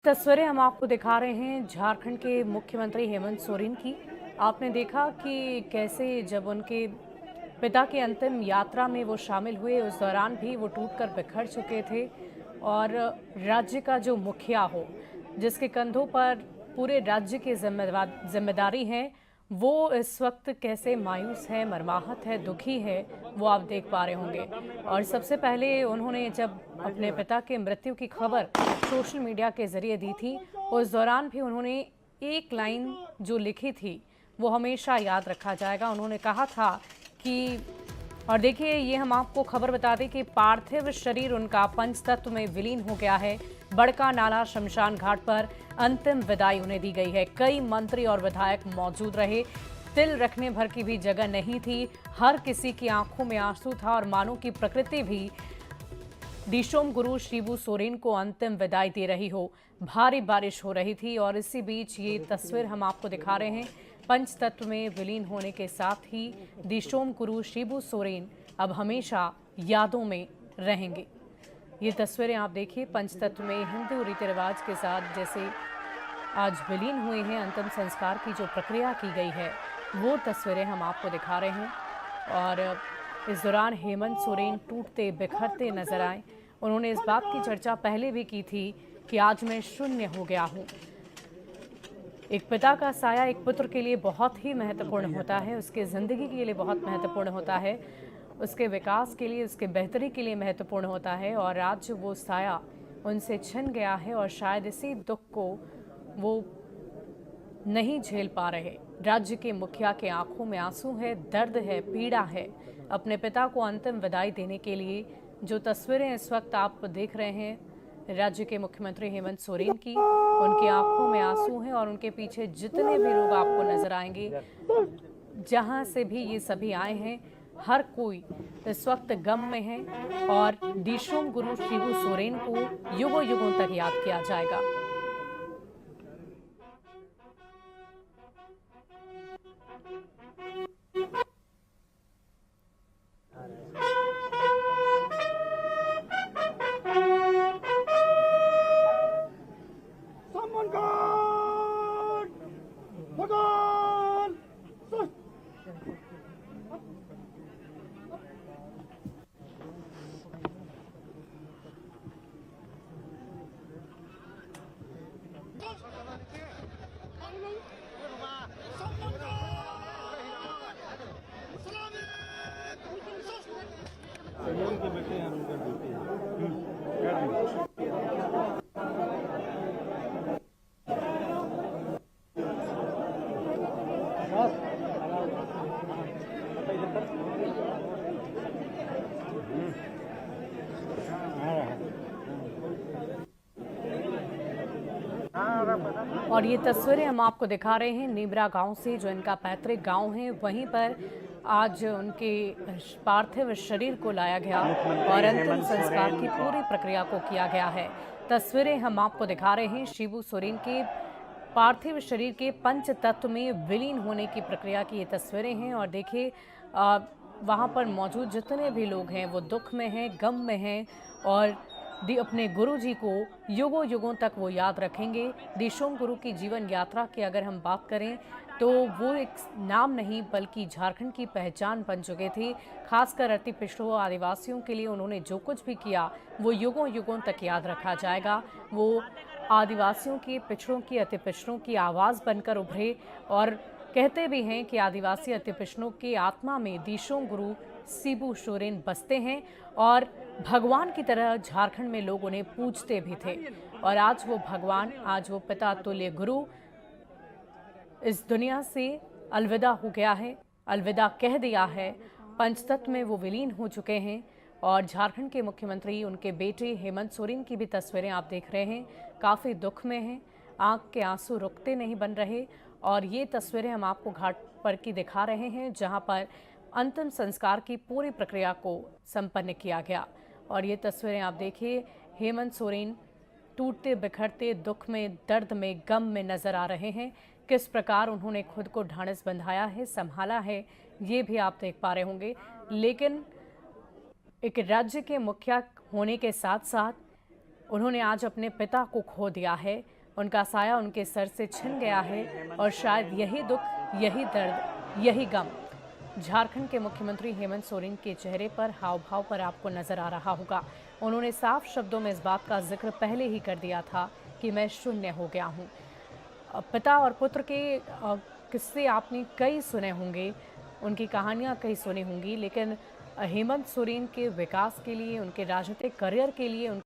तस्वीरें हम आपको दिखा रहे हैं झारखंड के मुख्यमंत्री हेमंत सोरेन की। आपने देखा कि कैसे जब उनके पिता की अंतिम यात्रा में वो शामिल हुए, उस दौरान भी वो टूटकर बिखर चुके थे। और राज्य का जो मुखिया हो, जिसके कंधों पर पूरे राज्य की जिम्मेदारी है, वो इस वक्त कैसे मायूस है, मर्माहत है, दुखी है, वो आप देख पा रहे होंगे। और सबसे पहले उन्होंने जब अपने पिता के मृत्यु की खबर सोशल मीडिया के जरिए दी थी, उस दौरान भी उन्होंने एक लाइन जो लिखी थी वो हमेशा याद रखा जाएगा। उन्होंने कहा था कि, और देखिए ये हम आपको खबर बता दें कि पार्थिव शरीर उनका पंचतत्व में विलीन हो गया है। बड़का नाला शमशान घाट पर अंतिम विदाई उन्हें दी गई है। कई मंत्री और विधायक मौजूद रहे। तिल रखने भर की भी जगह नहीं थी। हर किसी की आंखों में आंसू था और मानो की प्रकृति भी दिशोम गुरु शिबू सोरेन को अंतिम विदाई दे रही हो। भारी बारिश हो रही थी और इसी बीच ये तस्वीर हम आपको दिखा रहे हैं। पंचतत्व में विलीन होने के साथ ही दिशोम गुरु शिबू सोरेन अब हमेशा यादों में रहेंगे। ये तस्वीरें आप देखिए, पंचतत्व में हिंदू रीति रिवाज के साथ जैसे आज विलीन हुए हैं, अंतिम संस्कार की जो प्रक्रिया की गई है वो तस्वीरें हम आपको दिखा रहे हैं। और इस दौरान हेमंत सोरेन टूटते बिखरते नजर आए। उन्होंने इस बात की चर्चा पहले भी की थी कि आज मैं शून्य हो गया हूं। एक पिता का साया एक पुत्र के लिए बहुत ही महत्वपूर्ण होता है, उसके ज़िंदगी के लिए बहुत महत्वपूर्ण होता है, उसके विकास के लिए, उसके बेहतरी के लिए महत्वपूर्ण होता है। और आज वो साया उनसे छिन गया है और शायद इसी दुख को वो नहीं झेल पा रहे। राज्य के मुखिया के आंखों में आंसू है, दर्द है, पीड़ा है। अपने पिता को अंतिम विदाई देने के लिए जो तस्वीरें इस वक्त आप देख रहे हैं राज्य के मुख्यमंत्री हेमंत सोरेन की, उनकी आंखों में आंसू हैं और उनके पीछे जितने भी लोग आपको नजर आएंगे, जहां से भी ये सभी आए हैं, हर कोई इस वक्त गम में है। और दिशोम गुरु शिबू सोरेन को युगों युगों तक याद किया जाएगा। Someone gone! Gone! के बेटे हैं उनका ड्यूटी और ये तस्वीरें हम आपको दिखा रहे हैं नीबरा गांव से, जो इनका पैतृक गांव है। वहीं पर आज उनके पार्थिव शरीर को लाया गया और अंतिम संस्कार की पूरी प्रक्रिया को किया गया है। तस्वीरें हम आपको दिखा रहे हैं शिबू सोरेन के पार्थिव शरीर के पंच तत्व में विलीन होने की प्रक्रिया की ये तस्वीरें हैं। और देखिए वहाँ पर मौजूद जितने भी लोग हैं वो दुख में हैं, गम में हैं और अपने गुरु जी को युगों युगों तक वो याद रखेंगे। दिशोम गुरु की जीवन यात्रा की अगर हम बात करें तो वो एक नाम नहीं बल्कि झारखंड की पहचान बन चुके थे। खासकर अति पिछड़ों आदिवासियों के लिए उन्होंने जो कुछ भी किया वो युगों युगों तक याद रखा जाएगा। वो आदिवासियों की, पिछड़ों की, अति पिछड़ों की आवाज़ बनकर उभरे और कहते भी हैं कि आदिवासी अति पिछड़ों की आत्मा में दिशोम गुरु शिबू सोरेन बसते हैं और भगवान की तरह झारखंड में लोग उन्हें पूजते भी थे। और आज वो भगवान, आज वो पिता तुल्य गुरु इस दुनिया से अलविदा हो गया है, अलविदा कह दिया है। पंचतत्व में वो विलीन हो चुके हैं और झारखंड के मुख्यमंत्री, उनके बेटे हेमंत सोरेन की भी तस्वीरें आप देख रहे हैं, काफ़ी दुख में हैं, आंख के आंसू रुकते नहीं बन रहे। और ये तस्वीरें हम आपको घाट पर की दिखा रहे हैं जहां पर अंतिम संस्कार की पूरी प्रक्रिया को संपन्न किया गया। और ये तस्वीरें आप देखिए, हेमंत सोरेन टूटते बिखरते दुख में, दर्द में, गम में नजर आ रहे हैं। किस प्रकार उन्होंने खुद को ढांढस बंधाया है, संभाला है, ये भी आप देख पा रहे होंगे। लेकिन एक राज्य के मुखिया होने के साथ साथ उन्होंने आज अपने पिता को खो दिया है। उनका साया उनके सर से छिन गया है और शायद यही दुख, यही दर्द, यही गम झारखंड के मुख्यमंत्री हेमंत सोरेन के चेहरे पर, हाव भाव पर आपको नजर आ रहा होगा। उन्होंने साफ शब्दों में इस बात का जिक्र पहले ही कर दिया था कि मैं शून्य हो गया हूँ। पिता और पुत्र के किस्से आपने कई सुने होंगे, उनकी कहानियाँ कई सुनी होंगी, लेकिन हेमंत सोरेन के विकास के लिए, उनके राजनीतिक करियर के लिए